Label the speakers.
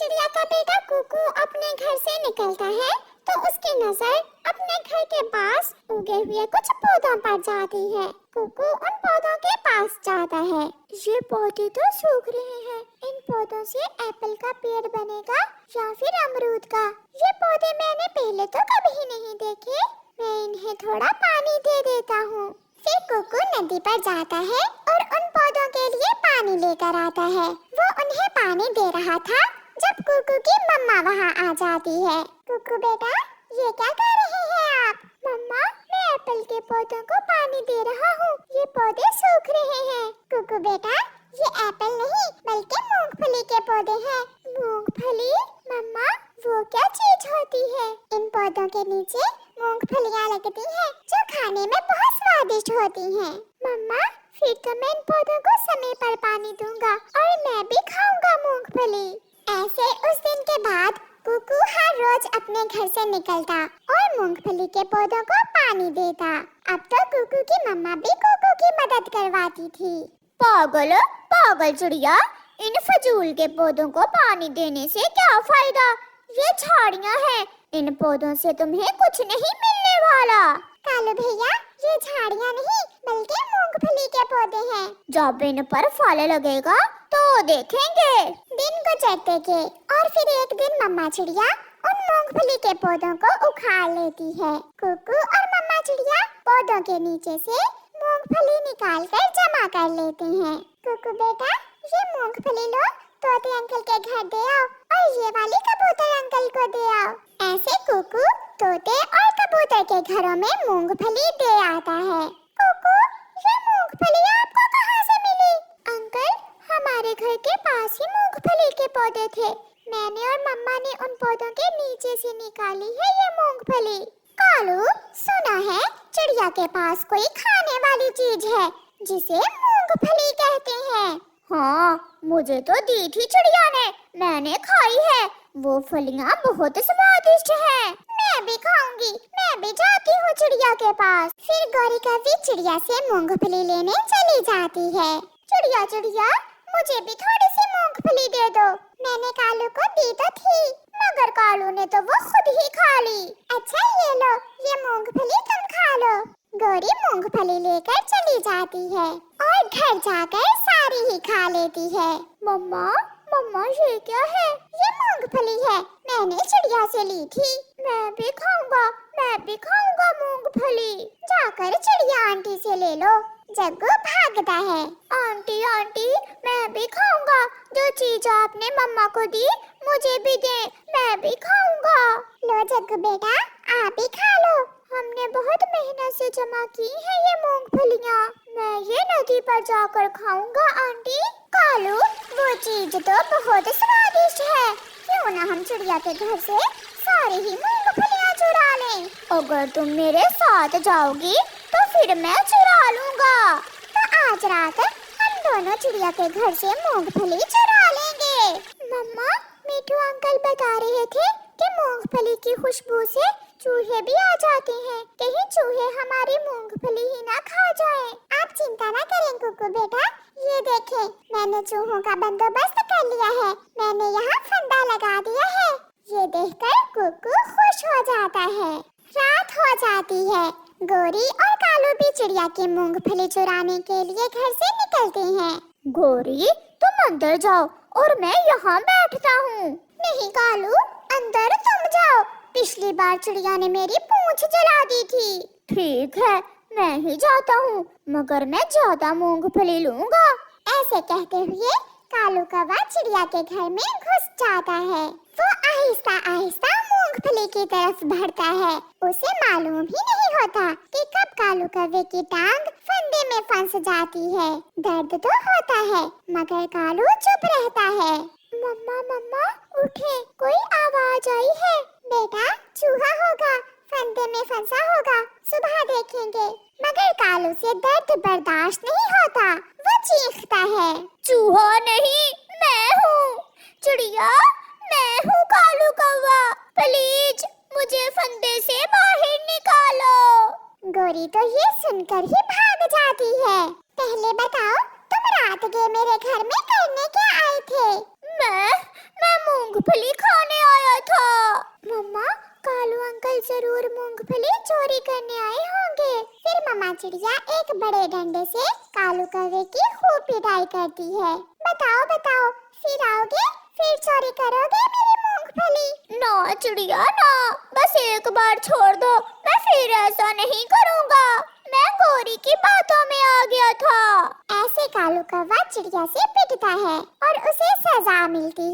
Speaker 1: चिड़िया का बेटा कुकू अपने घर से निकलता है तो उसकी नजर अपने घर के पास उगे हुए कुछ पौधों पर जाती है। कुकू उन पौधों के पास जाता है। ये पौधे तो सूख रहे हैं, इन पौधों से एप्पल का पेड़ बनेगा या फिर अमरूद का। ये पौधे मैंने पहले तो कभी नहीं देखे, मैं इन्हें थोड़ा पानी दे देता हूँ। फिर कुकू नदी पर जाता है और उन पौधों के लिए पानी लेकर आता है। वो उन्हें पानी दे रहा था जब कुकू की मम्मा वहाँ आ जाती है। कुकू बेटा, ये क्या कर रहे हैं आप? मम्मा, मैं एप्पल के पौधों को पानी दे रहा हूँ, ये पौधे सूख रहे हैं। कुकू बेटा, ये एप्पल नहीं बल्कि मूंगफली के पौधे हैं। मूंगफली? मम्मा, वो क्या चीज होती है? इन पौधों के नीचे मूंगफलियाँ लगती हैं जो खाने में बहुत स्वादिष्ट होती हैं। मम्मा, फिर तो मैं इन पौधों को समय पर पानी दूंगा और मैं भी खाऊंगा मूंगफली। ऐसे उस दिन के बाद कुकू हर रोज अपने घर से निकलता और मूंगफली के पौधों को पानी देता। अब तो कुकू की मम्मा भी कुकू की मदद करवाती थी।
Speaker 2: पागल पागल चिड़िया, इन फजूल के पौधों को पानी देने से क्या फायदा? ये झाड़ियाँ हैं, इन पौधों से तुम्हें कुछ नहीं मिलने वाला।
Speaker 1: कालू भैया, ये झाड़ियाँ नहीं बल्कि मूंगफली के पौधे हैं।
Speaker 2: जब इन पर फल लगेगा तो देखेंगे।
Speaker 1: दिन गुजरते गए और फिर एक दिन मम्मा चिड़िया उन मूंगफली के पौधों को उखाड़ लेती है। कुकू और मम्मा चिड़िया पौधों के नीचे से मूंगफली निकाल कर जमा कर लेते हैं। कुकू बेटा, ये मूंगफली लो, तोते अंकल के घर दे आओ और ये वाली कबूतर अंकल को दे आओ। ऐसे कुकू तोते और कबूतर के घरों में मूंगफली दे आता है। कुकू, ये मूंगफली आपको कहाँ से मिली? अंकल, हमारे घर के पास ही मूंगफली के पौधे थे, मैंने और मम्मा ने उन पौधों के नीचे से निकाली है ये मूंगफली। कालू, सुना है चिड़िया के पास कोई खाने वाली चीज है जिसे मूंगफली कहते हैं।
Speaker 2: हाँ, मुझे तो दी थी चिड़िया ने, मैंने खाई है। वो फलियाँ बहुत स्वादिष्ट हैं।
Speaker 1: मैं भी खाऊंगी, मैं भी जाती हूँ चिड़िया के पास। फिर गौरी कभी चिड़िया से मूंगफली लेने चली जाती है। चिड़िया चिड़िया, मुझे भी थोड़ी सी मूंगफली दे दो। मैंने कालू को दी तो थी, मगर कालू ने तो वो खुद ही खा ली। अच्छा ये लो, ये मूंगफली तुम खा लो। गौरी मूंगफली लेकर चली जाती है और घर जाकर सारी ही खा लेती है।
Speaker 2: मम्मा, मम्मा ये क्या है?
Speaker 1: ये मूंगफली है, मैंने चिड़िया से ली थी।
Speaker 2: मैं भी खाऊंगा मूंगफली।
Speaker 1: जाकर चिड़िया आंटी से ले लो। जग्गू भागता है।
Speaker 2: आंटी आंटी, मैं भी खाऊंगा, जो चीज आपने मम्मा को दी मुझे भी दे, मैं भी खाऊंगा।
Speaker 1: लो जग्गू बेटा, आप भी खा लो।
Speaker 2: हमने बहुत मेहनत से जमा की है ये मूंगफलियाँ, मैं ये नदी पर जाकर खाऊंगा आंटी।
Speaker 1: कालू, वो चीज तो बहुत स्वादिष्ट है, क्यों ना हम चिड़िया के घर से सारी ही मूंगफलियाँ चुरा लें।
Speaker 2: अगर तुम मेरे साथ जाओगी तो फिर मैं चुरा लूंगा।
Speaker 1: तो आज रात हम दोनों चिड़िया के घर से मूंगफली चुरा लेंगे।
Speaker 2: मम्मा, मिठू अंकल बता रहे थे कि मूंगफली की खुशबू से चूहे भी आ जाते हैं, कहीं चूहे हमारी मूंगफली ही ना खा जाएं।
Speaker 1: आप चिंता ना करें कुकू बेटा, ये देखें, मैंने चूहों का बंदोबस्त कर लिया है, मैंने यहाँ फंदा लगा दिया है। ये देखकर कुकू खुश हो जाता है। रात हो जाती है। गौरी और कालू भी चिड़िया की मूंगफली चुराने के लिए घर से निकलते हैं।
Speaker 2: गौरी, तुम अंदर जाओ और मैं यहाँ बैठता हूँ।
Speaker 1: नहीं कालू, अंदर तुम जाओ, पिछली बार चिड़िया ने मेरी पूंछ जला दी थी।
Speaker 2: ठीक है, मैं ही जाता हूँ, मगर मैं ज्यादा मूंगफली लूंगा।
Speaker 1: ऐसे कहते हुए कालू कौवा चिड़िया के घर में घुस जाता है। वो आहिस्ता आहिस्ता मूंगफली की तरफ बढ़ता है। उसे मालूम ही नहीं होता कि कब कालू कौवे की टांग फंदे में फंस जाती है। दर्द तो होता है, मगर कालू चुप रहता है।
Speaker 2: मम्मा मम्मा उठे, कोई आवाज आई है।
Speaker 1: बेटा, चूहा होगा, फंदे में फंसा होगा, सुबह देखेंगे। मगर कालू से दर्द बर्दाश्त नहीं होता, वो चीखता है।
Speaker 2: चूहा नहीं, मैं हूँ चिड़िया, मैं हूँ कालू कौवा, प्लीज मुझे फंदे से बाहर निकालो।
Speaker 1: गौरी तो ये सुनकर ही भाग जाती है। पहले बताओ, तुम रात के मेरे घर में करने क्या आए थे?
Speaker 2: मैं मूंगफली
Speaker 1: बड़े डंडे से कालू कौवे की खूब पिटाई करती है। बताओ बताओ, फिर आओगे, फिर चोरी करोगे मेरी मूंगफली?
Speaker 2: ना चिड़िया ना, बस एक बार छोड़ दो, मैं फिर ऐसा नहीं करूँगा। मैं गौरी की बातों में आ गया था।
Speaker 1: ऐसे कालू कौवा चिड़िया से पिटता है और उसे सजा मिलती